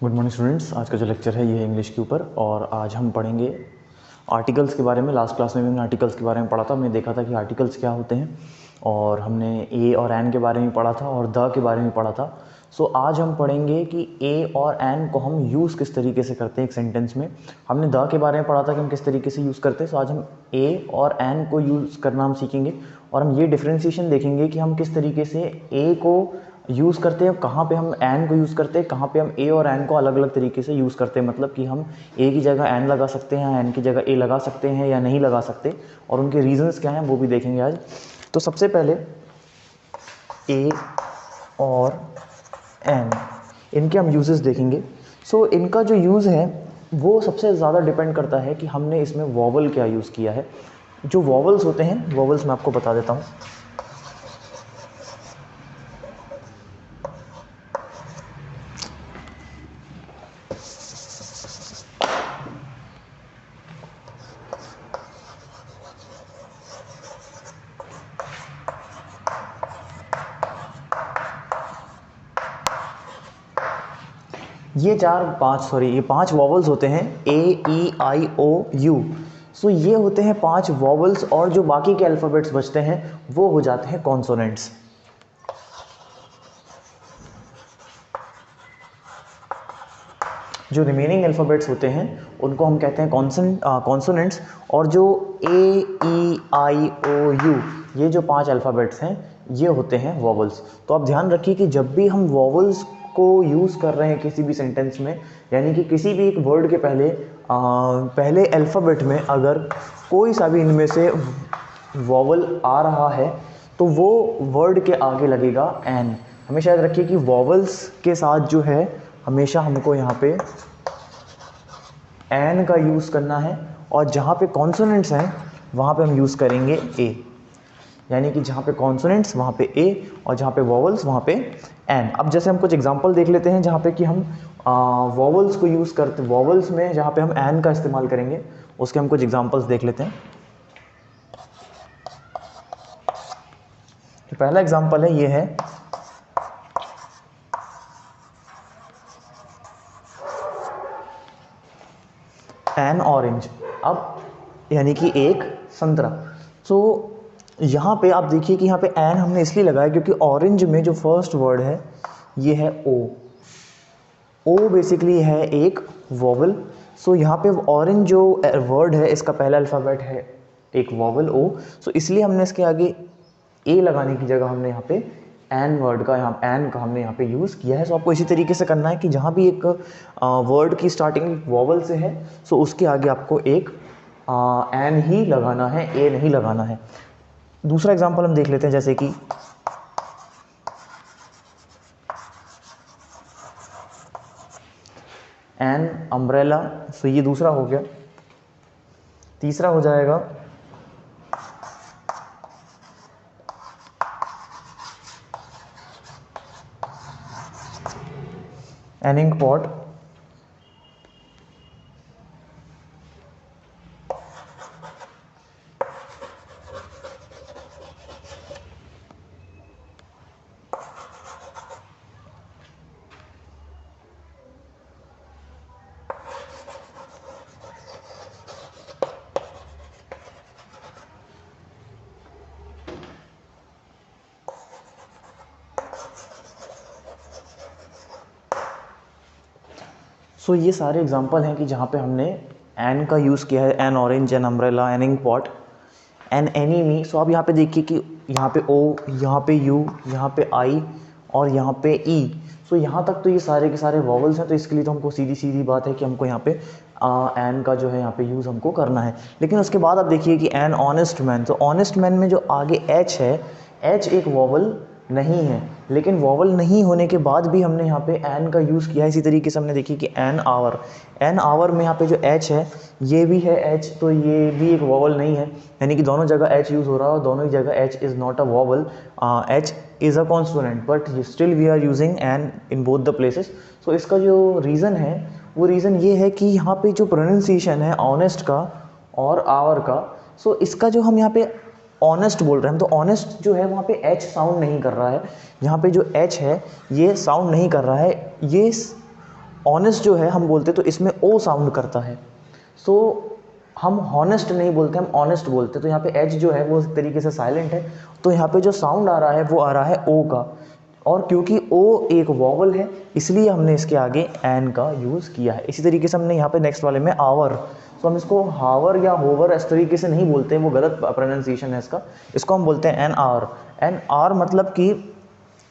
Good morning students. आज का जो लेक्चर है ये है इंग्लिश के ऊपर और आज हम पढ़ेंगे आर्टिकल्स के बारे में। लास्ट क्लास में भी हमने आर्टिकल्स के बारे में पढ़ा था। हमने देखा था कि आर्टिकल्स क्या होते हैं और हमने ए और एन के बारे में पढ़ा था और द के बारे में पढ़ा था। सो आज हम पढ़ेंगे कि ए और एन को हम यूज़ किस तरीके से करते हैं एक सेंटेंस में। हमने द के बारे में पढ़ा था कि हम किस तरीके से यूज़ करते हैं। सो आज हम ए और एन को यूज़ करना हम सीखेंगे और हम ये डिफ्रेंशिएशन देखेंगे कि हम किस तरीके से ए को यूज़ करते हैं, कहाँ पे हम एन को यूज़ करते हैं, कहाँ पे हम ए और एन को अलग अलग तरीके से यूज़ करते हैं। मतलब कि हम ए की जगह एन लगा सकते हैं, एन की जगह ए लगा सकते हैं या नहीं लगा सकते, और उनके रीजंस क्या हैं वो भी देखेंगे आज। तो सबसे पहले ए और एन, इनके हम यूजेस देखेंगे। सो इनका जो यूज़ है वो सबसे ज़्यादा डिपेंड करता है कि हमने इसमें वॉवल क्या यूज़ किया है। जो वॉवल्स होते हैं, वॉवल्स मैं आपको बता देता हूँ। ये पांच वॉवल्स होते हैं, ए ई आई ओ यू। सो ये होते हैं पांच वॉवल्स और जो बाकी के अल्फ़ाबेट्स बचते हैं वो हो जाते हैं कॉन्सोनेंट्स। जो रिमेनिंग अल्फ़ाबेट्स होते हैं उनको हम कहते हैं कॉन्सोनेंट्स। और जो ए ई आई ओ यू, ये जो पांच अल्फ़ाबेट्स हैं ये होते हैं वॉवल्स। तो आप ध्यान रखिए कि जब भी हम वॉवल्स को यूज़ कर रहे हैं किसी भी सेंटेंस में, यानी कि किसी भी एक वर्ड के पहले अल्फ़ाबेट में अगर कोई सा भी इनमें से वॉवल आ रहा है तो वो वर्ड के आगे लगेगा एन। हमेशा याद रखिए कि वॉवल्स के साथ जो है हमेशा हमको यहाँ पे एन का यूज़ करना है, और जहाँ पे कॉन्सोनेंट्स हैं वहाँ पे हम यूज़ करेंगे ए। यानी कि जहाँ पे कॉन्सोनेंट्स वहाँ पे ए और जहाँ पे वॉवल्स वहाँ पे एन। अब जैसे हम कुछ एग्जांपल देख लेते हैं जहाँ पे कि हम वॉवल्स को यूज़ करते, वॉवल्स में जहाँ पे हम एन का इस्तेमाल करेंगे उसके हम कुछ एग्जांपल्स देख लेते हैं। तो पहला एग्जांपल है, ये है एन ऑरेंज। अब यानी कि एक संतरा। सो यहाँ पे आप देखिए कि यहाँ पे एन हमने इसलिए लगाया क्योंकि ऑरेंज में जो फर्स्ट वर्ड है ये है ओ। ओ बेसिकली है एक वॉवल। सो यहाँ पे ऑरेंज जो वर्ड है इसका पहला अल्फ़ाबेट है एक वॉवल ओ। सो इसलिए हमने इसके आगे ए लगाने की जगह हमने यहाँ पे एन वर्ड का एन का हमने यहाँ पे यूज़ किया है। सो आपको इसी तरीके से करना है कि जहाँ भी एक वर्ड की स्टार्टिंग वॉवल से है सो उसके आगे आपको एक एन ही लगाना है, ए नहीं लगाना है। दूसरा एग्जांपल हम देख लेते हैं, जैसे कि एन अम्ब्रेला। सो ये दूसरा हो गया। तीसरा हो जाएगा एन इंक पॉट। सो ये सारे एग्जांपल हैं कि जहाँ पे हमने एन का यूज़ किया है। An orange, an umbrella, an ink pot, an enemy. So आप यहाँ पे देखिए कि यहाँ पे ओ, यहाँ पे यू, यहाँ पे आई और यहाँ पे ई। सो यहाँ तक तो ये सारे के सारे वॉवल्स हैं। तो इसके लिए तो हमको सीधी सीधी बात है कि हमको यहाँ पे एन का जो है यहाँ पे यूज़ हमको करना है। लेकिन उसके बाद आप देखिए कि एन ऑनेस्ट मैन। तो ऑनेस्ट मैन में जो आगे एच है, एच एक वॉवल नहीं है, लेकिन वॉवल नहीं होने के बाद भी हमने यहाँ पे एन का यूज़ किया है। इसी तरीके से हमने देखी कि एन आवर में यहाँ पे जो एच है ये भी है एच, तो ये भी एक वॉवल नहीं है। यानी कि दोनों जगह एच यूज़ हो रहा है और दोनों ही जगह H is not a vowel, H is a consonant, but still we are using an in both the places. So इसका जो रीज़न है वो रीज़न ये है कि यहाँ पे जो प्रोनाउंसिएशन है ऑनेस्ट का और आवर का, सो इसका जो हम यहाँ पे ऑनेस्ट बोल रहे हैं तो ऑनेस्ट जो है वहाँ पे एच साउंड नहीं कर रहा है। यहाँ पे जो एच है ये साउंड नहीं कर रहा है, ये ऑनेस्ट जो है हम बोलते तो इसमें ओ साउंड करता है, सो हम हॉनेस्ट नहीं बोलते, हम ऑनेस्ट बोलते। तो यहाँ पे एच जो है वो एक तरीके से साइलेंट है, तो यहाँ पे जो साउंड आ रहा है वो आ रहा है ओ का, और क्योंकि ओ एक वॉवल है इसलिए हमने इसके आगे एन का यूज़ किया है। इसी तरीके से हमने यहाँ पे नेक्स्ट वाले में आवर, तो हम इसको हावर या होवर इस तरीके से नहीं बोलते, वो गलत प्रोनाउंसिएशन है इसका, इसको हम बोलते हैं एन आर। एन आर मतलब कि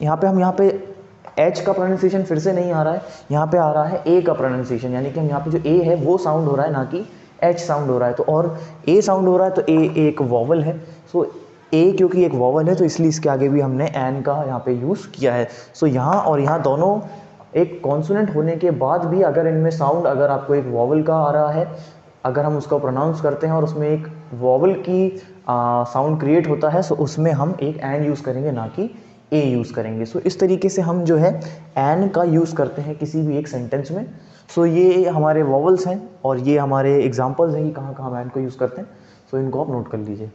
यहाँ पे एच का प्रोनाउंसिएशन फिर से नहीं आ रहा है, यहाँ पे आ रहा है ए का प्रोनाउंसिएशन, यानी कि हम यहाँ पे जो ए है वो साउंड हो रहा है, ना कि एच साउंड हो रहा है। तो और ए साउंड हो रहा है तो ए एक वॉवल है, सो ए क्योंकि एक वॉवल है तो इसलिए इसके आगे भी हमने एन का यहाँ पे यूज़ किया है। सो यहाँ और यहाँ दोनों एक कॉन्सोनेंट होने के बाद भी अगर इनमें साउंड, अगर आपको एक वॉवल का आ रहा है, अगर हम उसको प्रोनाउंस करते हैं और उसमें एक वॉवल की साउंड क्रिएट होता है, सो उसमें हम एक एन यूज़ करेंगे, ना कि ए यूज़ करेंगे। सो इस तरीके से हम जो है एन का यूज़ करते हैं किसी भी एक सेंटेंस में। सो ये हमारे वॉवल्स हैं और ये हमारे एग्जांपल्स हैं कि कहाँ कहाँ हम एन को यूज़ करते हैं। सो इनको आप नोट कर लीजिए।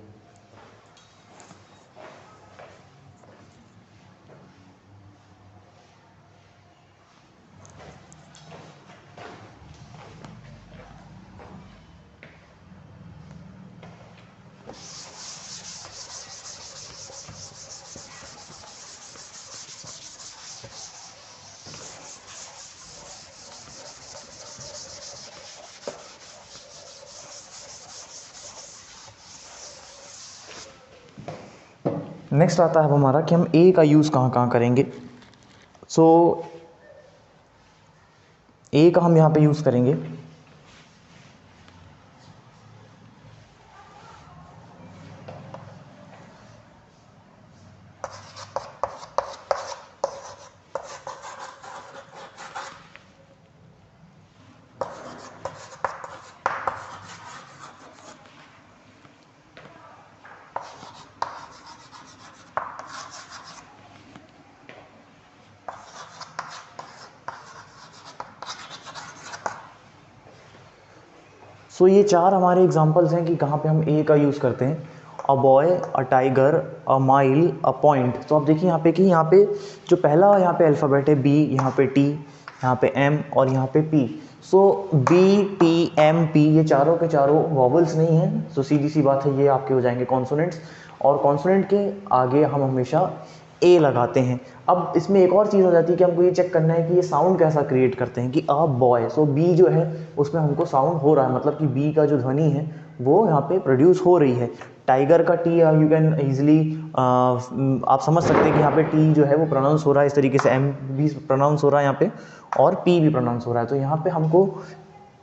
नेक्स्ट आता है अब हमारा कि हम ए का यूज़ कहाँ कहाँ करेंगे। सो ए का हम यहाँ पे यूज़ करेंगे सो ये चार हमारे एग्जांपल्स हैं कि कहाँ पे हम ए का यूज़ करते हैं। अ boy, a tiger, a mile, a point. तो आप देखिए यहाँ पे कि यहाँ पे जो पहला यहाँ पे अल्फ़ाबेट है बी, यहाँ पे टी, यहाँ पे एम और यहाँ पे पी। सो बी, टी, एम, पी ये चारों के चारों वॉवल्स नहीं हैं, सो सीधी सी बात है ये आपके हो जाएंगे कॉन्सोनेंट्स, और कॉन्सोनेंट के आगे हम हमेशा ए लगाते हैं। अब इसमें एक और चीज़ हो जाती है कि हमको ये चेक करना है कि ये साउंड कैसा क्रिएट करते हैं, कि अ बॉय, सो बी जो है उसमें हमको साउंड हो रहा है, मतलब कि बी का जो ध्वनि है वो यहाँ पे प्रोड्यूस हो रही है। टाइगर का टी यू कैन ईजिली आप समझ सकते हैं कि यहाँ पे टी जो है वो प्रोनाउंस हो रहा है इस तरीके से, एम भी प्रोनाउंस हो रहा है यहाँ पे और पी भी प्रोनाउंस हो रहा है। तो यहाँ पे हमको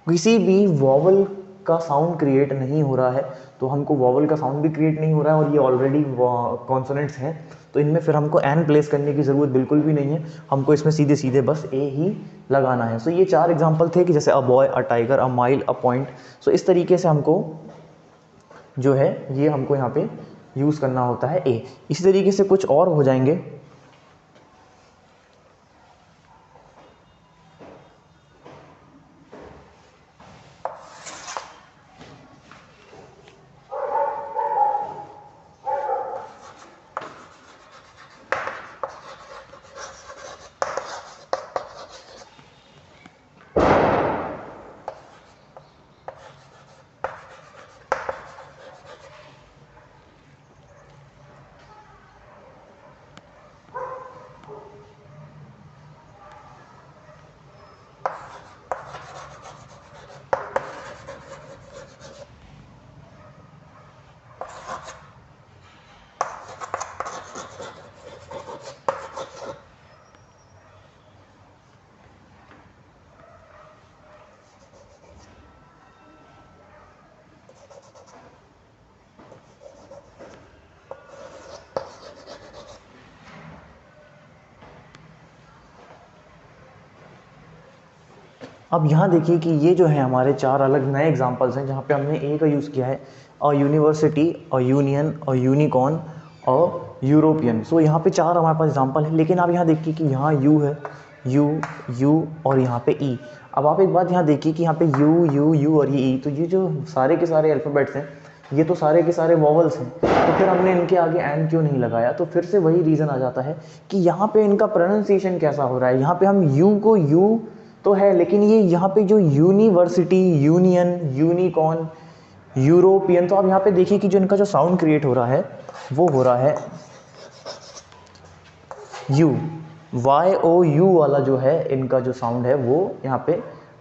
किसी भी वॉवल का साउंड क्रिएट नहीं हो रहा है, तो हमको वॉवल का साउंड भी क्रिएट नहीं हो रहा है और ये ऑलरेडी कॉन्सोनेंट्स हैं, तो इनमें फिर हमको एन प्लेस करने की ज़रूरत बिल्कुल भी नहीं है, हमको इसमें सीधे सीधे बस ए ही लगाना है। सो ये चार एग्जांपल थे कि जैसे a boy, a tiger, a mile, a point. So इस तरीके से हमको जो है ये हमको यहाँ पे यूज़ करना होता है ए। इसी तरीके से कुछ और हो जाएंगे। अब यहाँ देखिए कि ये जो है हमारे चार अलग नए एग्जांपल्स हैं जहाँ पे हमने ए का यूज़ किया है, a university, a union, a unicorn, a European. So यहाँ पे चार हमारे पास एग्जांपल है, लेकिन आप यहाँ देखिए कि यहाँ यू है, यू और यहाँ पे ई। अब आप एक बात यहाँ देखिए कि यहाँ पे यू और ये ई, तो ये जो सारे के सारे अल्फ़ाबेट्स हैं ये तो सारे के सारे वॉवल्स हैं, तो फिर हमने इनके आगे एन क्यों नहीं लगाया? तो फिर से वही रीज़न आ जाता है कि यहाँ पे इनका प्रोनाउंसिएशन कैसा हो रहा है। यहाँ पे हम यू को यू तो है, लेकिन ये यहाँ पे जो यूनिवर्सिटी, यूनियन, यूनिकॉर्न, यूरोपियन, तो आप यहाँ पे देखिए कि जो इनका जो साउंड क्रिएट हो रहा है वो हो रहा है यू, YOU वाला जो है इनका जो साउंड है वो यहाँ पे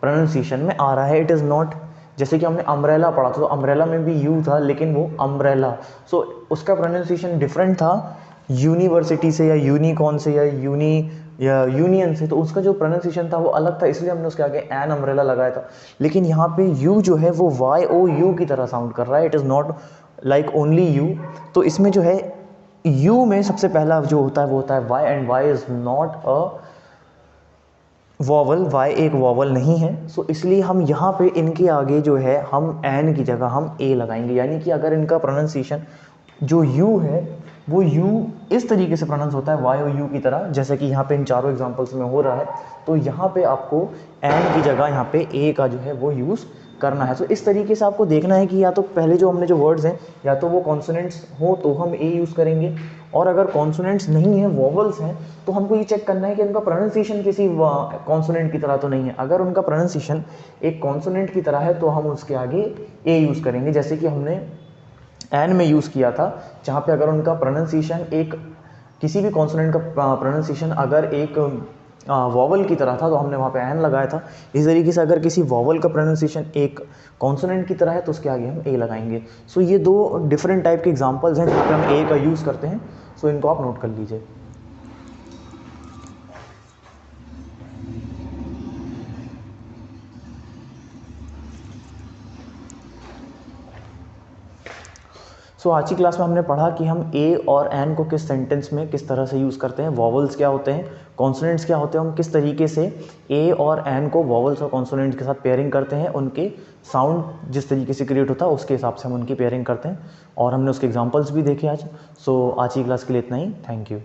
प्रोनाउंसिएशन में आ रहा है। इट इज़ नॉट, जैसे कि हमने अम्ब्रेला पढ़ा था तो अम्ब्रेला में भी यू था लेकिन वो अम्ब्रेला, सो उसका प्रोनाउंसिएशन डिफरेंट था यूनिवर्सिटी से या यूनिकॉर्न से या यूनियन से, तो उसका जो प्रोनाउंसिएशन था वो अलग था, इसलिए हमने उसके आगे एन अम्ब्रेला लगाया था। लेकिन यहाँ पे यू जो है वो YOU की तरह साउंड कर रहा है, it is not like only you. तो इसमें जो है यू में सबसे पहला जो होता है वो होता है Y, and Y is not a vowel, Y एक वॉवल नहीं है। सो इसलिए हम यहाँ पे इनके आगे जो है हम एन की जगह हम ए लगाएंगे, यानी कि अगर इनका प्रोनाउंसिएशन जो यू है वो यू इस तरीके से प्रोनाउंस होता है YOU की तरह, जैसे कि यहाँ पे इन चारों एग्जांपल्स में हो रहा है, तो यहाँ पे आपको एन की जगह यहाँ पे ए का जो है वो यूज़ करना है। तो इस तरीके से आपको देखना है कि या तो पहले जो हमने जो वर्ड्स हैं या तो वो कॉन्सोनेंट्स हो तो हम ए यूज़ करेंगे, और अगर कॉन्सोनेंट्स नहीं है, वॉवल्स हैं, तो हमको ये चेक करना है कि उनका प्रोनाउंसिएशन किसी कॉन्सोनेंट की तरह तो नहीं है। अगर उनका प्रोनाउंसिएशन एक कॉन्सोनेंट की तरह है तो हम उसके आगे ए यूज़ करेंगे, जैसे कि हमने एन में यूज़ किया था, जहाँ पे अगर उनका प्रोनाउंसिएशन एक किसी भी कॉन्सोनेंट का प्रोनाउंसिएशन अगर एक वॉवल की तरह था तो हमने वहाँ पे एन लगाया था। इस तरीके से अगर किसी वॉवल का प्रोनाउंसिएशन एक कॉन्सोनेंट की तरह है तो उसके आगे हम ए लगाएंगे। सो ये दो डिफरेंट टाइप के एग्जांपल्स हैं जहाँ पे हम ए का यूज़ करते हैं। सो इनको आप नोट कर लीजिए। सो आज की क्लास में हमने पढ़ा कि हम ए और एन को किस सेंटेंस में किस तरह से यूज़ करते हैं, वॉवल्स क्या होते हैं, कॉन्सोनेंट्स क्या होते हैं, हम किस तरीके से ए और एन को वॉवल्स और कॉन्सोनेंट्स के साथ पेयरिंग करते हैं, उनके साउंड जिस तरीके से क्रिएट होता है उसके हिसाब से हम उनकी पेयरिंग करते हैं, और हमने उसके एग्जांपल्स भी देखे आज। सो आज की क्लास के लिए इतना ही, थैंक यू।